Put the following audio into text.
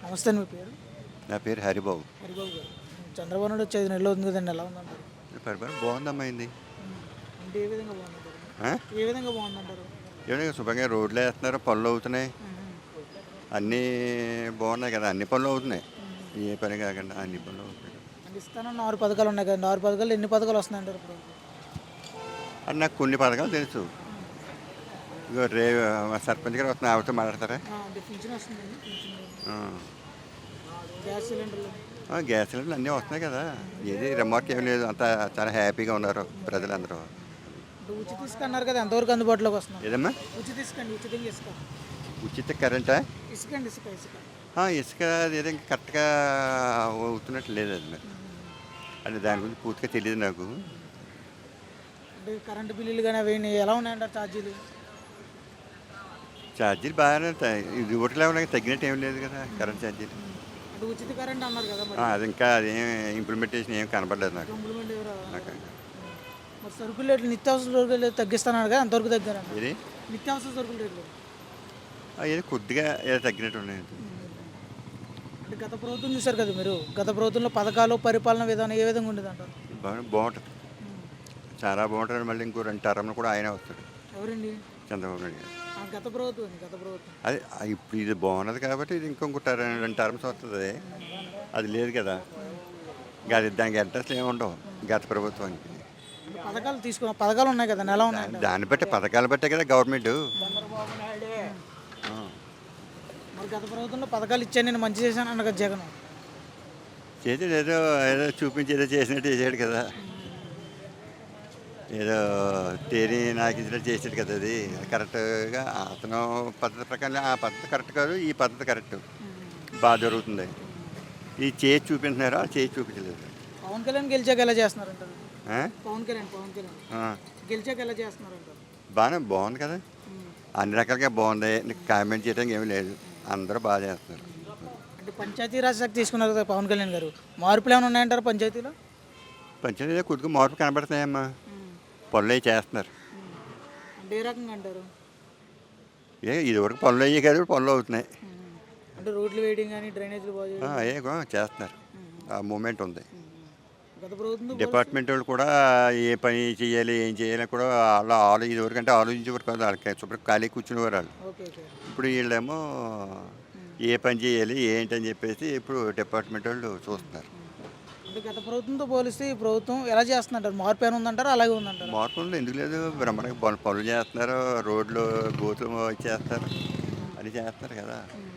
నమస్తే మీ పేరు? నా పేరు హరిబాబు. హరిబాబు గారు. చంద్రబాబు నాయుడు వచ్చి 5 నెలలు అవుతుంది కదండి. ఎలా ఉందంటారు? పరిపాలన బాగుందమ్మా అయింది. అంటే ఏ విధంగా బాగుందంటారు? ఆ? ఏ విధంగా బాగుందంటారు? ఏమైనా శుభ్రంగా రోడ్లు వేస్తున్నారు, పనులు అవుతున్నాయి, అన్నీ బాగున్నాయి కదా, అన్ని పనులు అవుతున్నాయి. ఏ పని కాకుండా అన్ని పనులు అవుతున్నాయి. అంటే ఇస్తానన్న 6 పథకాలు ఉన్నాయి కదండి. 6 పథకాలు ఎన్ని పథకాలు వస్తున్నాయంటారు ఇప్పుడు? అది నాకు కొన్ని పథకాలు తెలుసు. ఇగో సర్పంచ్ గారు వస్తున్నా, ఆవిడతో మాట్లాడతారా? అంటే పింఛన్ వస్తుందండి. పింఛన్, ఆ. గ్యాస్ సిలిండర్లు. గ్యాస్ సిలిండర్లు అన్నీ వస్తున్నాయి కదా, ఏది రిమార్క్ ఏం లేదు, అంతా చాలా హ్యాపీగా ఉన్నారు ప్రజలందరూ. అంటే ఉచిత ఇసుక అన్నారు కదా, ఎంతవరకు అందుబాటులోకి వస్తున్నారు? ఏదమ్మా? ఉచిత ఇసుక అండి, ఉచితంగా ఇసుక. ఉచిత కరెంటా? ఇసుక అండి, ఇసుక ఇసుక. ఇసుక ఏదో ఇంకా కరెక్ట్గా అవుతున్నట్టు లేదు అది మరి. అంటే దాని గురించి పూర్తిగా తెలియదు నాకు. అంటే కరెంటు బిల్లులు కానీ అవి ఎలా ఉన్నాయంటారు ఛార్జీలు? ఛార్జీలు బాగానే ఇది ఒకటిలా ఉన్నాయి, తగ్గినట్టు ఏం లేదు కదా కరెంట్ ఛార్జీలు. అంటే ఉచిత కరెంట్ అన్నారు కదా మరి. అది ఇంకా అదేం ఇంప్లిమెంటేషన్ ఏం కనపడలేదు నాకు. కంప్లిమెంట్ ఎవరు? నాకు మరి సరుకులు రేట్లు, నిత్యావసర సరుకులు తగ్గిస్తున్నారు కదా, అంతవరకు తగ్గారంట. ఇది నిత్యావసర సరుకుల రేట్లు ఏదో కొద్దిగా ఏదో తగ్గినట్టు ఉన్నాయి. అంటే గత ప్రభుత్వం చూశారు కదా మీరు. గత ప్రభుత్వంలో పథకాలు, పరిపాలన విధానం ఏ విధంగా ఉండేది అంటారు? బాగుంటుంది, చాలా బాగుంటుంది. మళ్ళీ ఇంకో 2 టర్మ్లు కూడా ఆయనే వస్తాడు, ఎవరండి? చంద్రబాబు నాయుడు గారు. గత ప్రభుత్వం అండి, గత ప్రభుత్వం. అది ఇప్పుడు ఇది బాగున్నది కాబట్టి ఇది ఇంకొక 2 టర్మ్స్ వస్తుంది. అది లేదు కదా, ఇంకా అది దానికి అడ్రస్లు ఏమి ఉండవు గత ప్రభుత్వానికి. పథకాలు తీసుకున్న పథకాలు ఉన్నాయి కదా, ఎలా ఉన్నాయి? దాన్ని బట్టి పథకాలు బట్టే కదా గవర్నమెంట్. మరి గత ప్రభుత్వంలో పథకాలు ఇచ్చాను, నేను మంచి చేశాను అన్న కదా జగన్. చేసేది ఏదో ఏదో చూపించి ఏదో చేసినట్టు చేసాడు కదా, ఏదో తేని నాకు ఇచ్చినట్టు చేసాడు కదా. అది కరెక్ట్గా అతను పద్ధతి ప్రకారం ఆ పద్ధతి కరెక్ట్ కాదు, ఈ పద్ధతి కరెక్ట్, బాగా జరుగుతుంది. ఈ చేసి చూపించినారు, ఆ చేసి చూపించలేదు. పవన్ కళ్యాణ్ గెలిచాక ఎలా చేస్తున్నారంటారు? పవన్ కళ్యాణ్ గెలిచాక ఎలా చేస్తున్నారంటారు? బాగుంది కదా, అన్ని రకాలుగా బాగుంది. నీకు కామెంట్ చేయడానికి ఏమీ లేదు, అందరూ బాగా చేస్తున్నారు. అంటే పంచాయతీరాజ్ శాఖ తీసుకున్నారు కదా పవన్ కళ్యాణ్ గారు, మార్పులు ఏమైనా ఉన్నాయంటారు పంచాయతీలో? పంచాయతీ కొద్దిగా మార్పు కనబడుతున్నాయమ్మా, పనులు అవి చేస్తున్నారు. అంటే ఏ రకంగా అంటారు? ఇదివరకు పనులు అయ్యి కాదు, పనులు అవుతున్నాయి. అంటే రోడ్లు వేయడం కానీ, డ్రైనేజీలు బాగు అయ్యే చేస్తున్నారు, ఆ మూమెంట్ ఉంది. గత ప్రభుత్వం డిపార్ట్మెంట్ వాళ్ళు కూడా ఏ పని చేయాలి, ఏం చేయాలి కూడా వాళ్ళు ఇదివరకు అంటే ఆలోచించేవారు కాదు, వాళ్ళకి శుభ్రం ఖాళీ కూర్చునేవారు వాళ్ళు. ఇప్పుడు వీళ్ళేమో ఏ పని చేయాలి ఏంటని చెప్పేసి ఇప్పుడు డిపార్ట్మెంట్ వాళ్ళు చూస్తున్నారు. అంటే గత ప్రభుత్వంతో పోలిస్తే ఈ ప్రభుత్వం ఎలా చేస్తుందంటారు? మార్పు ఏమైనా ఉందంటారు, అలాగే ఉందంటారు? మార్పు ఉంది, ఎందుకు లేదు, బ్రహ్మాండంగా పనులు చేస్తున్నారు, రోడ్లు గోతులు చేస్తారు, అది చేస్తున్నారు కదా.